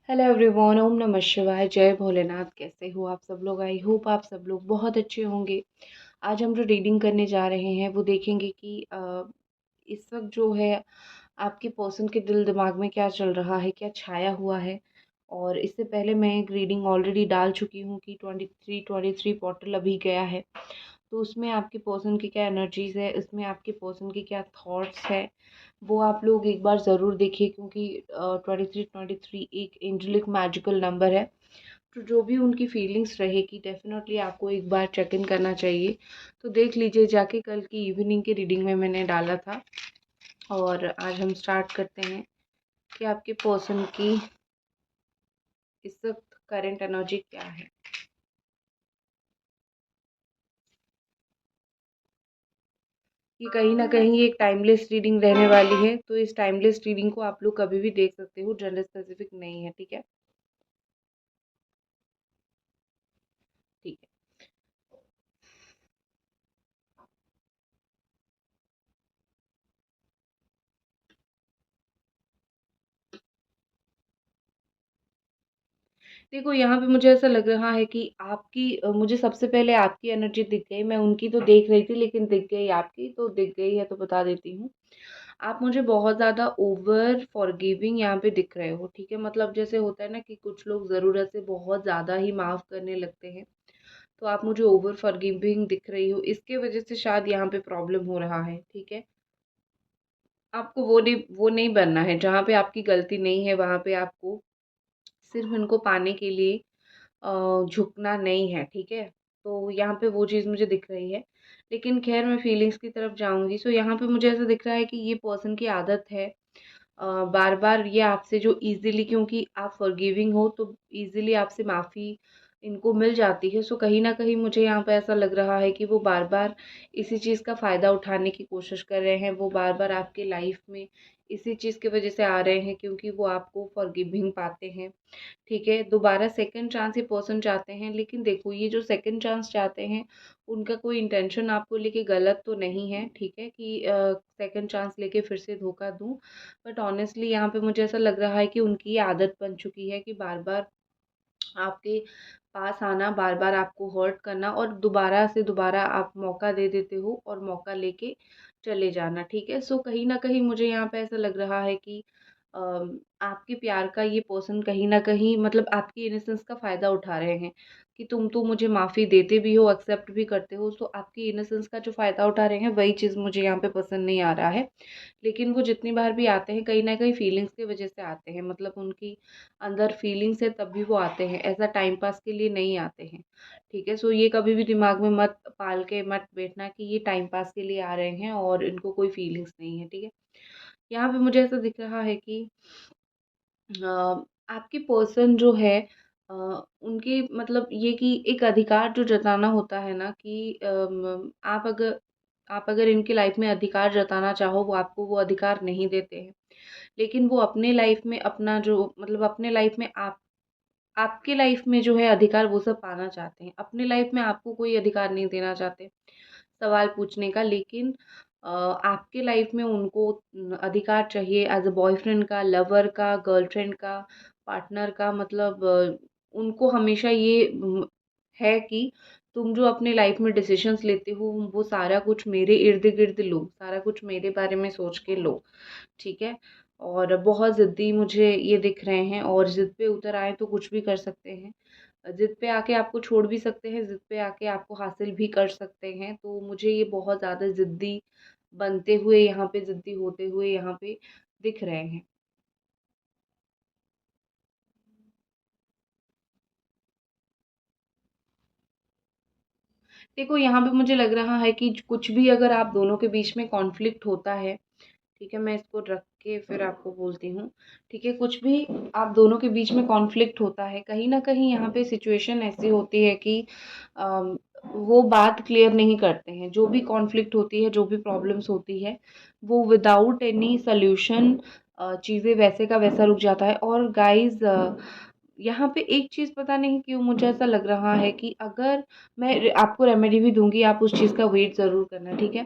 Hello everyone, ओम नमः शिवाय, जय भोलेनाथ। कैसे हो आप सब लोग? आई होप आप सब लोग बहुत अच्छे होंगे। आज हम जो रीडिंग करने जा रहे हैं वो देखेंगे कि इस वक्त जो है आपके पर्सन के दिल दिमाग में क्या चल रहा है, क्या छाया हुआ है। और इससे पहले मैं एक रीडिंग ऑलरेडी डाल चुकी हूँ कि 23 पोर्टल अभी गया है, तो उसमें आपके पर्सन की क्या एनर्जीज है, उसमें आपके पर्सन की क्या थॉट्स है, वो आप लोग एक बार ज़रूर देखिए। क्योंकि 23 एक एंजेलिक मैजिकल नंबर है, तो जो भी उनकी फीलिंग्स रहेगी डेफिनेटली आपको एक बार चेक इन करना चाहिए। तो देख लीजिए जाके, कल की इवनिंग की रीडिंग में मैंने डाला था। और आज हम स्टार्ट करते हैं कि आपके पर्सन की इस वक्त करंट एनर्जी क्या है। ये कहीं ना कहीं एक टाइमलेस रीडिंग रहने वाली है, तो इस टाइमलेस रीडिंग को आप लोग कभी भी देख सकते हो, जनरल स्पेसिफिक नहीं है। ठीक है, ठीक है। देखो, यहाँ पे मुझे ऐसा लग रहा है कि आपकी मुझे सबसे पहले आपकी एनर्जी दिख गई। मैं उनकी तो देख रही थी, लेकिन दिख गई आपकी, तो दिख गई है तो बता देती हूँ। आप मुझे बहुत ज़्यादा ओवर फॉरगिविंग यहाँ पे दिख रहे हो। ठीक है, मतलब जैसे होता है ना कि कुछ लोग ज़रूरत से बहुत ज़्यादा ही माफ़ करने लगते हैं, तो आप मुझे ओवर फॉरगिविंग दिख रही हो। इसके वजह से शायद यहाँ पे प्रॉब्लम हो रहा है। ठीक है, आपको वो नहीं बनना है। जहाँ पे आपकी गलती नहीं है वहाँ पे आपको सिर्फ इनको पाने के लिए झुकना नहीं है। ठीक है, तो यहाँ पे वो चीज़ मुझे दिख रही है। लेकिन खैर, मैं फीलिंग्स की तरफ जाऊँगी। सो यहाँ पे मुझे ऐसा दिख रहा है कि ये पर्सन की आदत है बार बार ये आपसे जो इजीली, क्योंकि आप फॉरगिविंग हो तो इजीली आपसे माफ़ी इनको मिल जाती है। सो कहीं ना कहीं मुझे यहाँ पे ऐसा लग रहा है कि वो बार बार इसी चीज़ का फ़ायदा उठाने की कोशिश कर रहे हैं। वो बार बार आपके लाइफ में इसी चीज़ की वजह से आ रहे हैं, क्योंकि वो आपको फॉरगिविंग पाते हैं। ठीक है, दोबारा सेकंड चांस ये पर्सन चाहते हैं। लेकिन देखो, ये जो सेकंड चांस चाहते हैं, उनका कोई इंटेंशन आपको लेके गलत तो नहीं है। ठीक है, कि सेकंड चांस लेके फिर से धोखा दूं। बट ऑनेस्टली यहाँ पे मुझे ऐसा लग रहा है कि उनकी ये आदत बन चुकी है कि बार बार आपके पास आना, बार बार आपको हर्ट करना, और दोबारा से दोबारा आप मौका दे देते हो और मौका लेके चले जाना। ठीक है, सो कहीं ना कहीं मुझे यहाँ पे ऐसा लग रहा है कि आपके प्यार का ये पर्सन कहीं न कहीं, मतलब आपकी इनोसेंस का फ़ायदा उठा रहे हैं कि तुम तो मुझे माफ़ी देते भी हो, एक्सेप्ट भी करते हो, तो आपकी इनोसेंस का जो फ़ायदा उठा रहे हैं, वही चीज़ मुझे यहाँ पे पसंद नहीं आ रहा है। लेकिन वो जितनी बार भी आते हैं, कहीं न कहीं फीलिंग्स की वज़ह से आते हैं। मतलब उनकी अंदर फीलिंग्स है तब भी वो आते हैं, ऐसा टाइम पास के लिए नहीं आते हैं। ठीक है, सो ये कभी भी दिमाग में मत पाल के मत बैठना कि ये टाइम पास के लिए आ रहे हैं और इनको कोई फीलिंग्स नहीं है। ठीक है, यहाँ पे मुझे ऐसा दिख रहा है कि आपकी पर्सन जो है अ, उनकी, मतलब ये कि एक अधिकार जो जताना होता है ना कि आप अगर इनकी लाइफ में अधिकार जताना चाहो, वो आपको वो अधिकार नहीं देते हैं। लेकिन वो अपने लाइफ में अपना जो, मतलब अपने लाइफ में आपके लाइफ में जो है अधिकार वो सब पाना चाहते हैं। अपने लाइफ में आपको कोई अधिकार नहीं देना चाहते सवाल पूछने का। लेकिन आपके लाइफ में उनको अधिकार चाहिए एज अ बॉयफ्रेंड का, लवर का, गर्लफ्रेंड का, पार्टनर का। मतलब उनको हमेशा ये है कि तुम जो अपने लाइफ में डिसीजंस लेते हो, वो सारा कुछ मेरे इर्द गिर्द लो, सारा कुछ मेरे बारे में सोच के लो। ठीक है, और बहुत ज़िद्दी मुझे ये दिख रहे हैं, और ज़िद पे उतर आए तो कुछ भी कर सकते हैं। ज़िद पे आके आपको छोड़ भी सकते हैं, ज़िद पे आके आपको हासिल भी कर सकते हैं। तो मुझे ये बहुत ज़्यादा ज़िद्दी बनते हुए यहाँ पे, ज़िद्दी होते हुए यहाँ पे दिख रहे हैं। देखो, यहाँ पे मुझे लग रहा है कि कुछ भी अगर आप दोनों के बीच में कॉन्फ्लिक्ट होता है, ठीक है, मैं इसको रख के फिर आपको बोलती हूँ। ठीक है, कुछ भी आप दोनों के बीच में कॉन्फ्लिक्ट होता है, कहीं ना कहीं यहाँ पे सिचुएशन ऐसी होती है कि वो बात क्लियर नहीं करते हैं। जो भी कॉन्फ्लिक्ट होती है, जो भी प्रॉब्लम्स होती है, वो विदाउट एनी सोल्यूशन चीज़ें वैसे का वैसा रुक जाता है। और गाइस, यहाँ पे एक चीज़ पता नहीं क्यों मुझे ऐसा लग रहा है कि अगर मैं आपको रेमेडी भी दूंगी, आप उस चीज़ का वेट ज़रूर करना। ठीक है,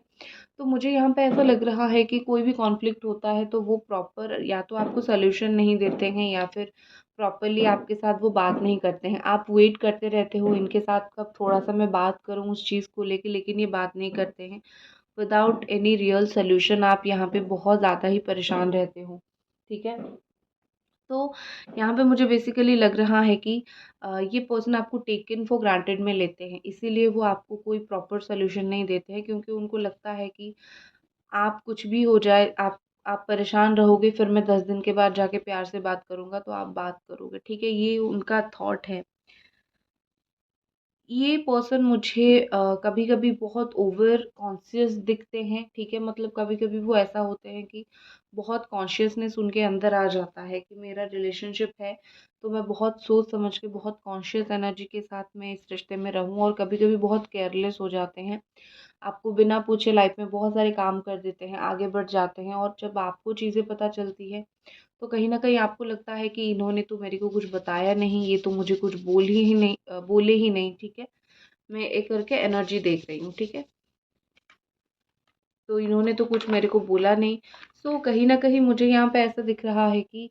तो मुझे यहाँ पे ऐसा लग रहा है कि कोई भी कॉन्फ्लिक्ट होता है तो वो प्रॉपर या तो आपको सॉल्यूशन नहीं देते हैं, या फिर प्रॉपरली आपके साथ वो बात नहीं करते हैं। आप वेट करते रहते हो इनके साथ कब थोड़ा-सा मैं बात करूँ उस चीज़ को लेके, लेकिन ये बात नहीं करते हैं। विदाउट एनी रियल सॉल्यूशन आप यहाँ पे बहुत ज़्यादा ही परेशान रहते हो, ठीक है? तो यहाँ पे मुझे बेसिकली लग रहा है कि ये पर्सन आपको टेकन फॉर ग्रांटेड में लेते हैं, इसीलिए वो आपको कोई प्रॉपर सॉल्यूशन नहीं देते हैं, क्योंकि उनको लगता है कि आप कुछ भी हो जाए, आप परेशान रहोगे, फिर मैं 10 दिन के बाद जाके प्यार से बात करूँगा तो आप बात करोगे, ठीक है? ये उनका थॉट है। ये पर्सन मुझे कभी-कभी बहुत ओवर कॉन्शियस दिखते हैं, ठीक है? मतलब कभी-कभी वो ऐसा होते हैं कि बहुत कॉन्शियसनेस उनके अंदर आ जाता है कि मेरा रिलेशनशिप है, तो मैं बहुत सोच समझ के, बहुत कॉन्शियस एनर्जी के साथ मैं इस रिश्ते में रहूँ, और कभी-कभी बहुत केयरलेस हो जाते हैं। आपको बिना पूछे लाइफ में बहुत सारे काम कर देते हैं, आगे बढ़ जाते हैं, और जब आपको चीज़ें पता चलती है तो कहीं न कहीं आपको लगता है कि इन्होंने तो मेरे को कुछ बताया नहीं, ये तो मुझे कुछ बोले ही नहीं, ठीक है? मैं एक करके एनर्जी देख रही हूँ, ठीक है? तो इन्होंने तो कुछ मेरे को बोला नहीं। सो कहीं न कहीं मुझे यहाँ पे ऐसा दिख रहा है कि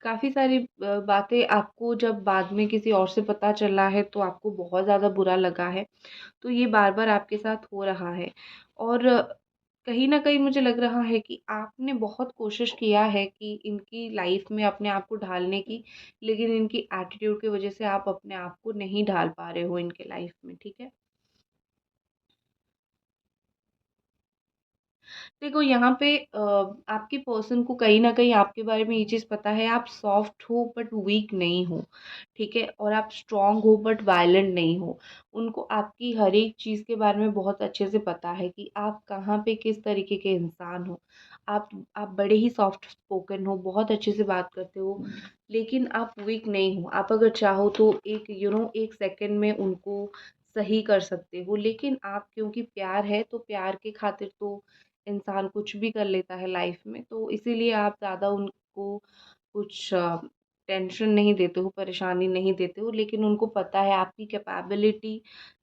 काफ़ी सारी बातें आपको जब बाद में किसी और से पता चला है तो आपको बहुत ज़्यादा बुरा लगा है। तो ये बार-बार आपके साथ हो रहा है, और कहीं न कहीं मुझे लग रहा है कि आपने बहुत कोशिश किया है कि इनकी लाइफ़ में अपने आप को ढालने की, लेकिन इनकी एटीट्यूड की वज़ह से आप अपने आप को नहीं ढाल पा रहे हो इनके लाइफ़ में, ठीक है? देखो यहाँ पे आपके पर्सन को कहीं न कहीं आपके बारे में ये चीज़ पता है, आप सॉफ्ट हो बट वीक नहीं हो, ठीक है? और आप स्ट्रॉन्ग हो बट वायलेंट नहीं हो। उनको आपकी हर एक चीज़ के बारे में बहुत अच्छे से पता है कि आप कहाँ पे किस तरीके के इंसान हो। आप आप बड़े ही सॉफ्ट स्पोकन हो, बहुत अच्छे से बात करते हो, लेकिन आप वीक नहीं हो। आप अगर चाहो तो एक 1 सेकंड में उनको सही कर सकते हो, लेकिन आप, क्योंकि प्यार है तो प्यार की खातिर तो इंसान कुछ भी कर लेता है लाइफ में, तो इसीलिए आप ज़्यादा उनको कुछ टेंशन नहीं देते हो, परेशानी नहीं देते हो, लेकिन उनको पता है आपकी कैपेबिलिटी,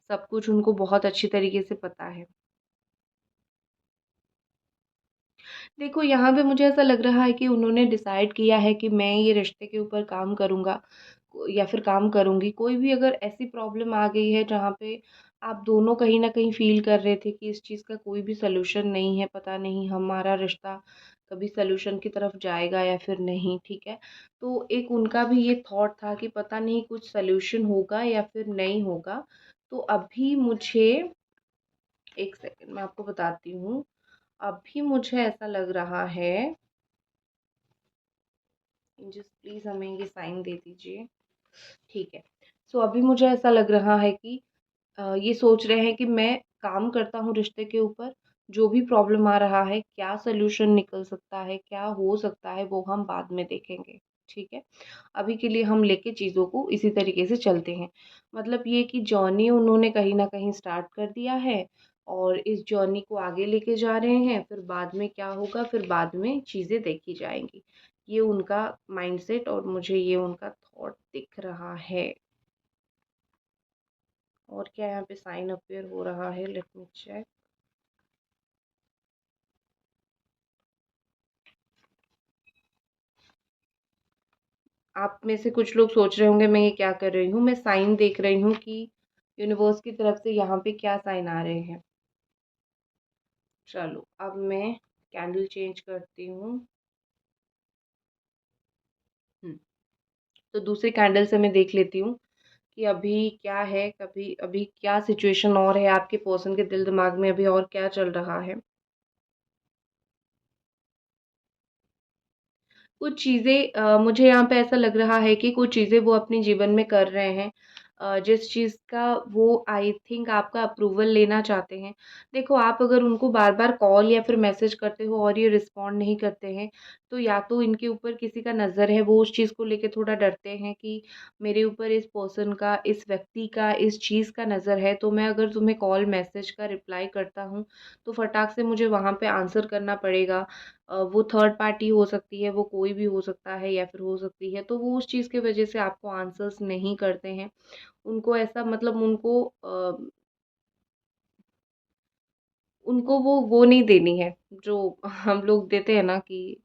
सब कुछ उनको बहुत अच्छी तरीके से पता है। देखो यहाँ पे मुझे ऐसा लग रहा है कि उन्होंने डिसाइड किया है कि मैं ये रिश्ते के ऊपर काम करूँगा, या फिर काम करूँगी। कोई भी अगर ऐसी प्रॉब्लम आ गई है जहाँ पे आप दोनों कहीं न कहीं फ़ील कर रहे थे कि इस चीज़ का कोई भी सॉल्यूशन नहीं है, पता नहीं हमारा रिश्ता कभी सॉल्यूशन की तरफ जाएगा या फिर नहीं, ठीक है? तो एक उनका भी ये थॉट था कि पता नहीं कुछ सॉल्यूशन होगा या फिर नहीं होगा। तो अभी मुझे, 1 सेकंड मैं आपको बताती हूँ। अभी मुझे ऐसा लग रहा है, जस्ट प्लीज़ हमें ये साइन दे दीजिए। ठीक है। सो अभी मुझे ऐसा लग रहा है कि ये सोच रहे हैं कि मैं काम करता हूँ रिश्ते के ऊपर, जो भी प्रॉब्लम आ रहा है, क्या सॉल्यूशन निकल सकता है, क्या हो सकता है, वो हम बाद में देखेंगे, ठीक है? अभी के लिए हम लेके चीज़ों को इसी तरीके से चलते हैं। मतलब ये कि जर्नी उन्होंने कहीं न कहीं स्टार्ट कर दिया है, और इस जर्नी को आगे लेके जा रहे हैं, फिर बाद में क्या होगा, फिर बाद में चीज़ें देखी जाएँगी। ये उनका माइंडसेट और मुझे ये उनका थॉट दिख रहा है। और क्या यहाँ पे साइन अपीयर हो रहा है, लेट मी चेक। आप में से कुछ लोग सोच रहे होंगे मैं ये क्या कर रही हूँ, मैं साइन देख रही हूँ कि यूनिवर्स की तरफ से यहाँ पे क्या साइन आ रहे हैं। चलो अब मैं कैंडल चेंज करती हूँ। हम्म, तो दूसरे कैंडल से मैं देख लेती हूँ कि अभी क्या है, कभी अभी क्या सिचुएशन और है आपके पर्सन के दिल दिमाग में, अभी और क्या चल रहा है। कुछ चीज़ें मुझे यहाँ पे ऐसा लग रहा है कि कुछ चीज़ें वो अपने जीवन में कर रहे हैं, जिस चीज़ का वो आई थिंक आपका अप्रूवल लेना चाहते हैं। देखो आप अगर उनको बार-बार कॉल या फिर मैसेज करते हो और ये रिस्पॉन्ड नहीं करते हैं, तो या तो इनके ऊपर किसी का नज़र है, वो उस चीज़ को लेके थोड़ा डरते हैं कि मेरे ऊपर इस पर्सन का, इस व्यक्ति का, इस चीज़ का नज़र है, तो मैं अगर तुम्हें कॉल मैसेज का रिप्लाई करता हूँ, तो फटाक से मुझे वहाँ पे आंसर करना पड़ेगा। वो थर्ड पार्टी हो सकती है, वो कोई भी हो सकता है या फिर हो सकती है, तो वो उस चीज़ की वजह से आपको आंसर्स नहीं करते हैं। उनको ऐसा, मतलब उनको वो नहीं देनी है, जो हम लोग देते हैं ना, कि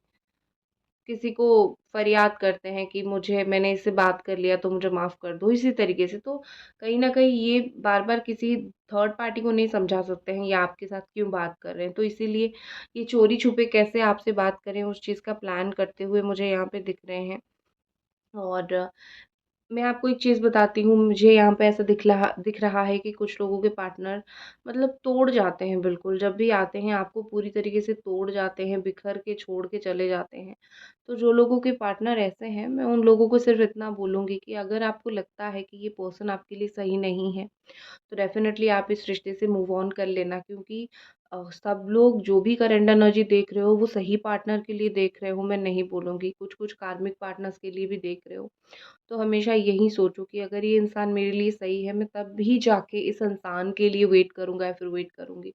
किसी को फरियाद करते हैं कि मुझे मैंने इससे बात कर लिया तो मुझे माफ़ कर दो, इसी तरीके से। तो कहीं न कहीं ये बार-बार किसी थर्ड पार्टी को नहीं समझा सकते हैं, ये आपके साथ क्यों बात कर रहे हैं। तो इसीलिए ये चोरी-छुपे कैसे आपसे बात करें, उस चीज़ का प्लान करते हुए मुझे यहाँ पे दिख रहे हैं। और मैं आपको एक चीज़ बताती हूँ, मुझे यहाँ पे ऐसा दिख रहा है कि कुछ लोगों के पार्टनर मतलब तोड़ जाते हैं बिल्कुल, जब भी आते हैं आपको पूरी तरीके से तोड़ जाते हैं, बिखर के छोड़ के चले जाते हैं। तो जो लोगों के पार्टनर ऐसे हैं, मैं उन लोगों को सिर्फ़ इतना बोलूँगी कि अगर आपको लगता है कि ये पर्सन आपके लिए सही नहीं है, तो डेफ़िनेटली आप इस रिश्ते से मूव ऑन कर लेना, क्योंकि सब लोग जो भी करंट एनर्जी देख रहे हो, वो सही पार्टनर के लिए देख रहे हो, मैं नहीं बोलूँगी। कुछ-कुछ कार्मिक पार्टनर्स के लिए भी देख रहे हो। तो हमेशा यही सोचो कि अगर ये इंसान मेरे लिए सही है, मैं तब भी जाके इस इंसान के लिए वेट करूँगा या फिर वेट करूँगी।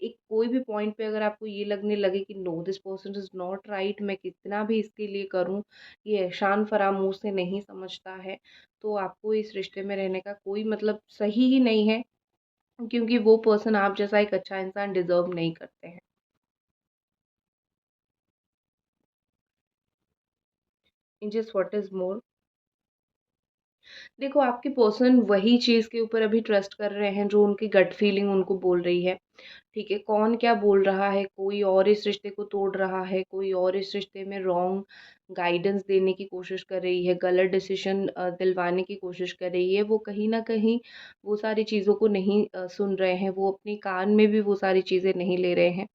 एक कोई भी पॉइंट पे अगर आपको ये लगने लगे कि no, this person is not right, मैं कितना भी इसके लिए करूँ, ये एहसान फरामोश मुँह से नहीं समझता है, तो आपको इस रिश्ते में रहने का कोई मतलब सही ही नहीं है, क्योंकि वो पर्सन आप जैसा एक अच्छा इंसान डिज़र्व नहीं करते हैं। In just what is more, देखो आपके पर्सन वही चीज़ के ऊपर अभी ट्रस्ट कर रहे हैं जो उनकी गट फीलिंग उनको बोल रही है। ठीक है, कौन क्या बोल रहा है, कोई और इस रिश्ते को तोड़ रहा है, कोई और इस रिश्ते में रॉन्ग गाइडेंस देने की कोशिश कर रही है, गलत डिसीज़न दिलवाने की कोशिश कर रही है, वो कहीं न कहीं वो सारी चीज़ों को नहीं सुन रहे हैं, वो अपने कान में भी वो सारी चीज़ें नहीं ले रहे हैं।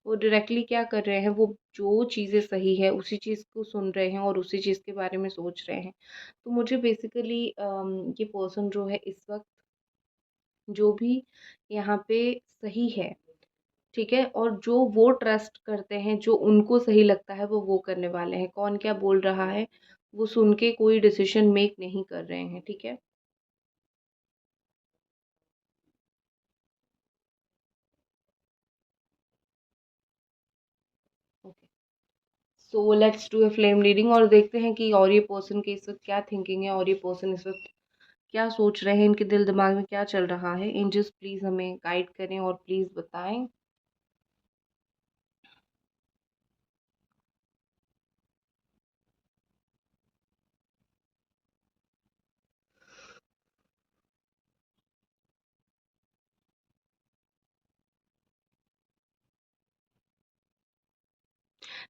वो डायरेक्टली क्या कर रहे हैं, वो जो चीज़ें सही है, उसी चीज़ को सुन रहे हैं और उसी चीज़ के बारे में सोच रहे हैं। तो मुझे बेसिकली ये पर्सन जो है इस वक़्त जो भी यहाँ पे सही है, ठीक है? और जो वो ट्रस्ट करते हैं, जो उनको सही लगता है वो करने वाले हैं। कौन क्या बोल रहा है, वो सुन के कोई डिसीज़न मेक नहीं कर रहे हैं, ठीक है? Okay. So let's do a flame reading और देखते हैं कि और ये पर्सन की इस वक़्त क्या थिंकिंग है और ये पर्सन इस वक़्त क्या सोच रहे हैं, इनके दिल दिमाग में क्या चल रहा है। एंजल्स प्लीज़ हमें गाइड करें और प्लीज़ बताएँ।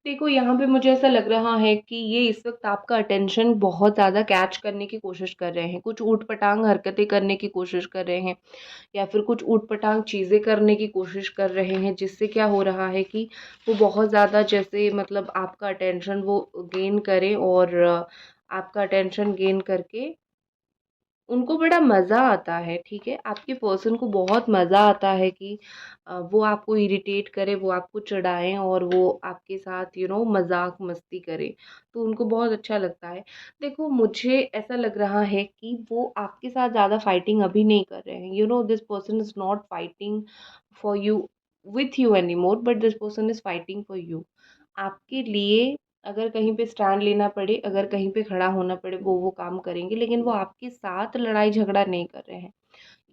देखो, यहाँ पे मुझे ऐसा लग रहा है कि ये इस वक़्त आपका अटेंशन बहुत ज़्यादा कैच करने की कोशिश कर रहे हैं। कुछ ऊट-पटांग हरकतें करने की कोशिश कर रहे हैं या फिर कुछ ऊट-पटांग चीज़ें करने की कोशिश कर रहे हैं, जिससे क्या हो रहा है कि वो बहुत ज़्यादा जैसे मतलब आपका अटेंशन वो गेन करें और आपका अटेंशन गेन करके उनको बड़ा मज़ा आता है, ठीक है? आपके पर्सन को बहुत मज़ा आता है कि वो आपको इरिटेट करे, वो आपको चिढ़ाएँ और वो आपके साथ मज़ाक मस्ती करे, तो उनको बहुत अच्छा लगता है। देखो, मुझे ऐसा लग रहा है कि वो आपके साथ ज़्यादा फाइटिंग अभी नहीं कर रहे हैं। This person is not fighting for you with you anymore, but this person is fighting for you. आपके लिए अगर कहीं पे स्टैंड लेना पड़े, अगर कहीं पे खड़ा होना पड़े, वो काम करेंगे, लेकिन वो आपके साथ लड़ाई झगड़ा नहीं कर रहे हैं,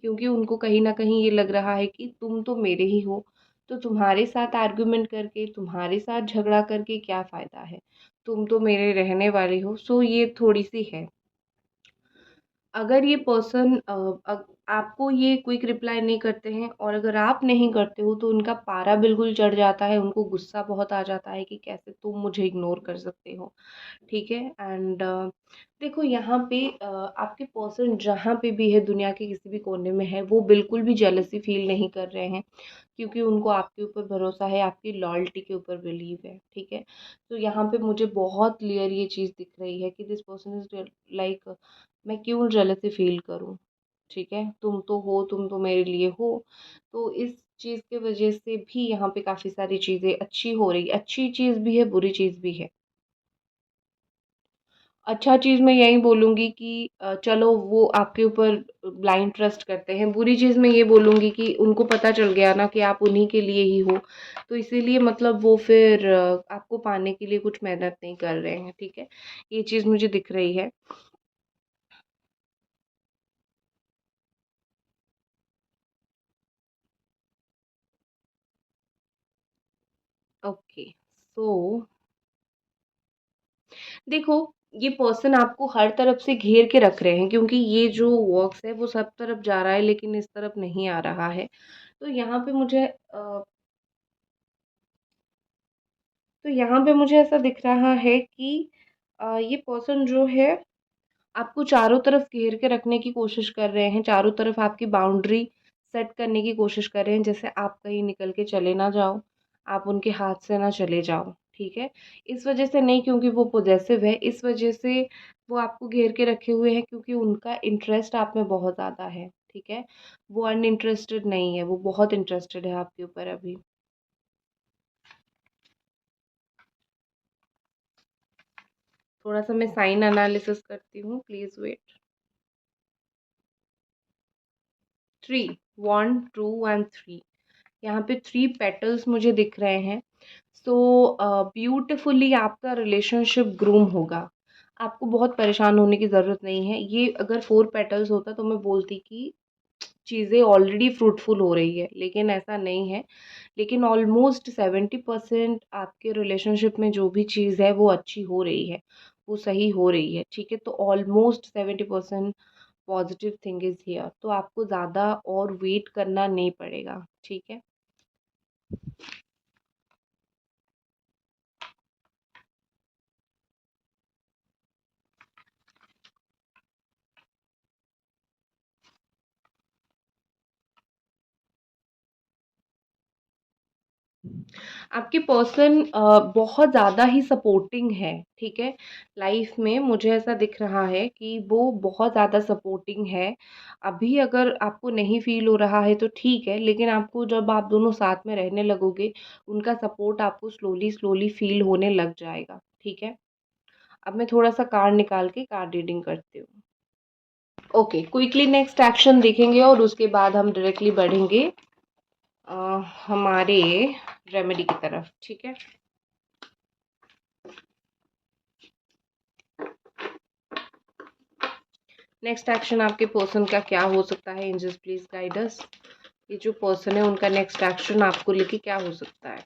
क्योंकि उनको कहीं न कहीं ये लग रहा है कि तुम तो मेरे ही हो, तो तुम्हारे साथ आर्गुमेंट करके, तुम्हारे साथ झगड़ा करके क्या फ़ायदा है? तुम तो मेरे रहने वाले हो, सो ये थोड़ी-सी है। अगर ये पर्सन आपको ये क्विक रिप्लाई नहीं करते हैं और अगर आप नहीं करते हो तो उनका पारा बिल्कुल चढ़ जाता है, उनको गुस्सा बहुत आ जाता है कि कैसे तुम मुझे इग्नोर कर सकते हो, ठीक है? एंड देखो यहाँ पे आपके पर्सन जहाँ पे भी है दुनिया के किसी भी कोने में है, वो बिल्कुल भी जेलसी फ़ील नहीं कर रहे हैं, क्योंकि उनको आपके ऊपर भरोसा है, आपकी लॉयल्टी के ऊपर बिलीव है, ठीक है? तो यहाँ पे मुझे बहुत क्लियर ये चीज़ दिख रही है कि दिस पर्सन इज़ लाइक मैं क्यों जेलसी फ़ील करूँ, ठीक है? तुम तो हो, तुम तो मेरे लिए हो। तो इस चीज़ की वज़ह से भी यहाँ पे काफ़ी सारी चीज़ें अच्छी हो रही अच्छी चीज़ भी है, बुरी चीज़ भी है। अच्छा चीज़ मैं यही बोलूँगी कि चलो वो आपके ऊपर ब्लाइंड ट्रस्ट करते हैं। बुरी चीज़ मैं ये बोलूँगी कि उनको पता चल गया ना कि आप उन्हीं के लिए ही हो, तो इसीलिए मतलब वो फिर आपको पाने के लिए कुछ मेहनत नहीं कर रहे हैं, ठीक है? ये चीज़ मुझे दिख रही है। ओके, सो देखो, ये पर्सन आपको हर तरफ से घेर के रख रहे हैं, क्योंकि ये जो वर्क्स है वो सब तरफ जा रहा है लेकिन इस तरफ नहीं आ रहा है। तो यहाँ पे मुझे ऐसा दिख रहा है कि ये पर्सन जो है आपको चारों तरफ घेर के रखने की कोशिश कर रहे हैं, चारों तरफ आपकी बाउंड्री सेट करने की कोशिश कर रहे हैं, जैसे आप कहीं निकल के चले ना जाओ, आप उनके हाथ से ना चले जाओ, ठीक है? इस वजह से नहीं क्योंकि वो पॉसेसिव है, इस वजह से वो आपको घेर के रखे हुए हैं क्योंकि उनका इंटरेस्ट आप में बहुत ज़्यादा है, ठीक है? वो अनइंटरेस्टेड नहीं है, वो बहुत इंटरेस्टेड है आपके ऊपर अभी। थोड़ा-सा मैं साइन एनालिसिस करती हूँ, प्लीज़ वेट। 3 1 2 एंड 3, यहाँ पे 3 पेटल्स मुझे दिख रहे हैं। सो ब्यूटीफुली आपका रिलेशनशिप ग्रूम होगा। आपको बहुत परेशान होने की ज़रूरत नहीं है। ये अगर 4 पेटल्स होता तो मैं बोलती कि चीज़ें ऑलरेडी फ्रूटफुल हो रही है, लेकिन ऐसा नहीं है। लेकिन ऑलमोस्ट 70% आपके रिलेशनशिप में जो भी चीज़ है वो अच्छी हो रही है, वो सही हो रही है, ठीक है? तो almost 70% positive thing is here, तो आपको ज़्यादा और वेट करना नहीं पड़ेगा, ठीक है? आपके पर्सन बहुत ज़्यादा ही सपोर्टिंग है, ठीक है? लाइफ में मुझे ऐसा दिख रहा है कि वो बहुत ज़्यादा सपोर्टिंग है। अभी अगर आपको नहीं फ़ील हो रहा है तो ठीक है, लेकिन आपको जब आप दोनों साथ में रहने लगोगे, उनका सपोर्ट आपको स्लोली-स्लोली फ़ील होने लग जाएगा, ठीक है? अब मैं थोड़ा-सा कार्ड निकाल के कार्ड रीडिंग करती हूँ। ओके, क्विकली नेक्स्ट एक्शन देखेंगे और उसके बाद हम डायरेक्टली बढ़ेंगे अ, हमारे रेमेडी की तरफ, ठीक है? नेक्स्ट एक्शन आपके पर्सन का क्या हो सकता है? Angels please guide us. ये जो पर्सन है उनका नेक्स्ट एक्शन आपको लेके क्या हो सकता है?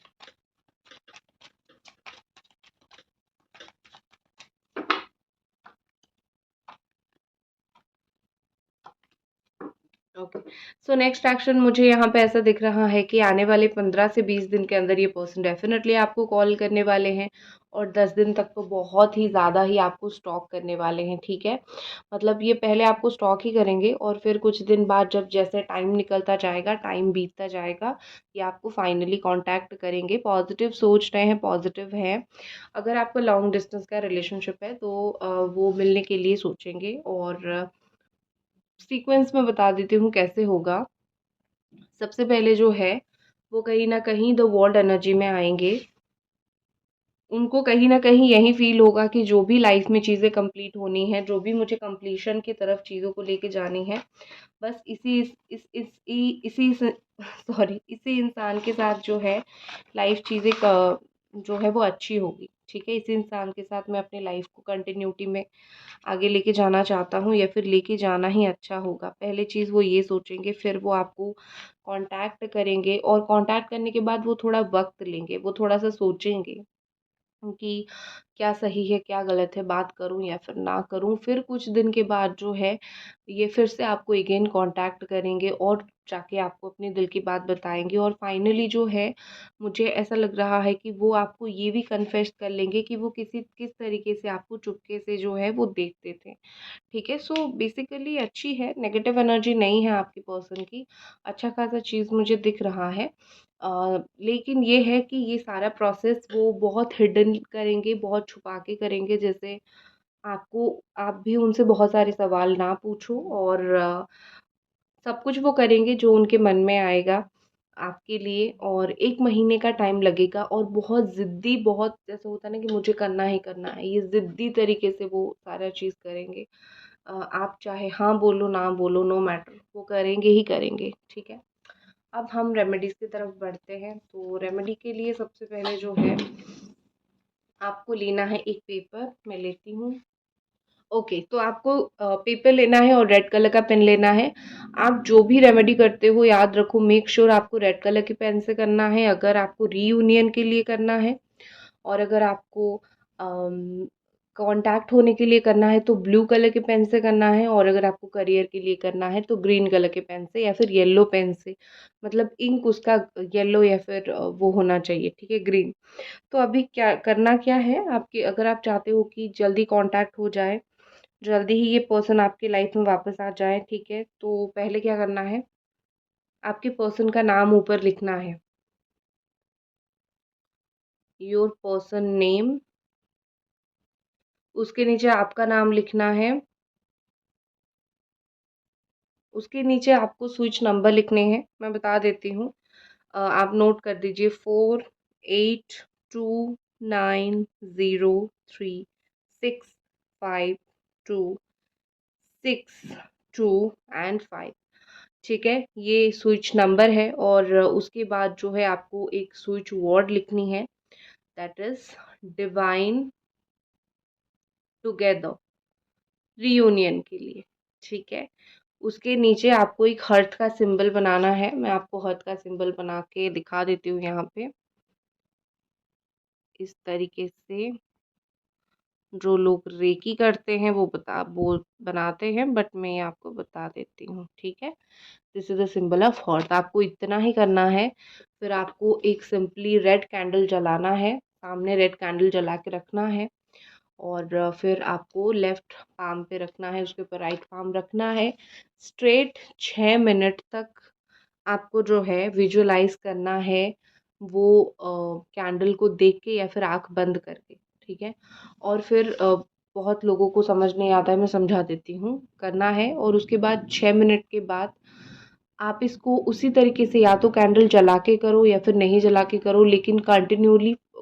ओके, सो नेक्स्ट एक्शन मुझे यहाँ पे ऐसा दिख रहा है कि आने वाले 15 से 20 दिन के अंदर ये पर्सन डेफिनेटली आपको कॉल करने वाले हैं और 10 दिन तक तो बहुत ही ज़्यादा ही आपको स्टॉक करने वाले हैं, ठीक है? मतलब ये पहले आपको स्टॉक ही करेंगे और फिर कुछ दिन बाद जब जैसे टाइम निकलता जाएगा, टाइम बीतता जाएगा, ये आपको फाइनली कॉन्टैक्ट करेंगे। पॉजिटिव सोच रहे हैं, पॉजिटिव हैं। अगर आपका लॉन्ग डिस्टेंस का रिलेशनशिप है तो वो मिलने के लिए सोचेंगे और सीक्वेंस में बता देती हूँ कैसे होगा। सबसे पहले जो है वो कहीं न कहीं द वर्ल्ड एनर्जी में आएँगे। उनको कहीं न कहीं यही फ़ील होगा कि जो भी लाइफ़ में चीज़ें कंप्लीट होनी है, जो भी मुझे कंप्लीशन की तरफ चीज़ों को लेके जानी है, बस इसी स सॉरी इसी इंसान के साथ जो है लाइफ़ चीज़ें क जो है वो अच्छी होगी, ठीक है? इसी इंसान के साथ मैं अपनी लाइफ़ को कंटिन्यूटी में आगे लेके जाना चाहता हूँ या फिर लेके जाना ही अच्छा होगा। पहली चीज़ वो ये सोचेंगे, फिर वो आपको कॉन्टैक्ट करेंगे और कॉन्टैक्ट करने के बाद वो थोड़ा वक़्त लेंगे, वो थोड़ा-सा सोचेंगे कि क्या सही है, क्या गलत है, बात करूँ या फिर ना करूँ। फिर कुछ दिन के बाद जो है, ये फिर से आपको अगेन कॉन्टैक्ट करेंगे और जाके आपको अपने दिल की बात बताएँगे और फाइनली जो है, मुझे ऐसा लग रहा है कि वो आपको ये भी कन्फेस कर लेंगे कि वो किस तरीके से आपको चुपके से जो है वो देखते थे। ठीक है? सो बेसिकली अच्छी है, नेगेटिव एनर्जी नहीं है आपके पर्सन की, अच्छा खासा चीज़ मुझे दिख रहा है। लेकिन ये है कि ये सारा प्रोसेस वो बहुत हिडन करेंगे, बहुत छुपा के करेंगे, जैसे आपको आप भी उनसे बहुत सारे सवाल ना पूछो और सब कुछ वो करेंगे जो उनके मन में आएगा आपके लिए और 1 महीने का टाइम लगेगा और बहुत ज़िद्दी बहुत जैसे होता है ना कि मुझे करना ही करना है, ये ज़िद्दी तरीके से वो सारा चीज़ करेंगे। आप चाहे हाँ बोलो, ना बोलो, नो मैटर वो करेंगे ही करेंगे, ठीक है? अब हम रेमेडीज़ की तरफ बढ़ते हैं, तो रेमेडी के लिए सबसे पहले जो है आपको लेना है एक पेपर, मैं लेती हूँ। ओके, तो आपको पेपर लेना है और रेड कलर का पेन लेना है। आप जो भी रेमेडी करते हो याद रखो मेक श्योर आपको रेड कलर के पेन से करना है अगर आपको रीयूनियन के लिए करना है और अगर आपको कॉन्टैक्ट होने के लिए करना है तो ब्लू कलर के पेन से करना है, और अगर आपको करियर के लिए करना है तो ग्रीन कलर के पेन से या फिर येलो पेन से, मतलब इंक उसका येलो या फिर वो होना चाहिए, ठीक है, ग्रीन। तो अभी क्या करना क्या है आपके, अगर आप चाहते हो कि जल्दी कॉन्टैक्ट हो जाए, जल्दी ही ये पर्सन आपकी लाइफ में वापस आ जाए, ठीक है, तो पहले क्या करना है, आपके पर्सन का नाम ऊपर लिखना है, योर पर्सन नेम, उसके नीचे आपका नाम लिखना है, उसके नीचे आपको स्विच नंबर लिखने हैं, मैं बता देती हूँ। आप नोट कर दीजिए, 4829036526 2 ठीक है, ये स्विच नंबर है। और उसके बाद जो है आपको एक स्विच वर्ड लिखनी है, that is divine together, reunion के लिए, ठीक है। उसके नीचे आपको एक हर्ट का सिंबल बनाना है, मैं आपको हर्ट का सिंबल बना के दिखा देती हूँ यहाँ पे, इस तरीके से। जो लोग रेकी करते हैं वो बनाते हैं, बट मैं आपको बता देती हूँ, ठीक है। This is the symbol of heart, आपको इतना ही करना है। फिर आपको एक सिंपली रेड कैंडल जलाना है, सामने रेड कैंडल जला के रखना है। और फिर आपको लेफ्ट पाम पे रखना है, उसके ऊपर राइट पाम रखना है। स्ट्रेट 6 मिनट तक आपको जो है विजुअलाइज करना है, वो कैंडल को देख के या फिर आंख बंद करके, ठीक है। और फिर बहुत लोगों को समझ नहीं आता है, मैं समझा देती हूँ, करना है। और उसके बाद 6 मिनट के बाद आप इसको उसी तरीके से या तो कैंडल जला के करो या फिर नहीं जला के करो, लेकिन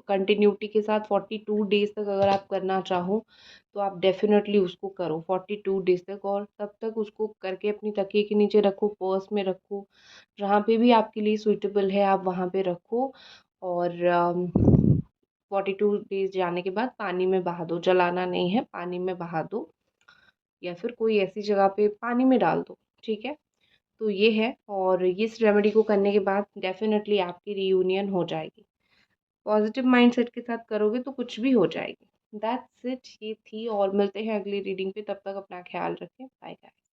कंटिन्यूटी के साथ 42 डेज तक अगर आप करना चाहो तो आप डेफिनेटली उसको करो 42 डेज तक। और तब तक उसको करके अपनी तकिए के नीचे रखो, पर्स में रखो, जहाँ पे भी आपके लिए सूटेबल है आप वहाँ पे रखो। और 42 डेज जाने के बाद पानी में बहा दो, जलाना नहीं है, पानी में बहा दो या फिर कोई ऐसी जगह पे पानी में डाल दो, ठीक है। तो ये है, और इस रेमेडी को करने के बाद डेफिनेटली आपकी रीयूनियन हो जाएगी। पॉजिटिव माइंडसेट के साथ करोगे तो कुछ भी हो जाएगी। दैट्स इट, ये थी, और मिलते हैं अगली रीडिंग पे, तब तक अपना ख्याल रखें, बाय गाइस।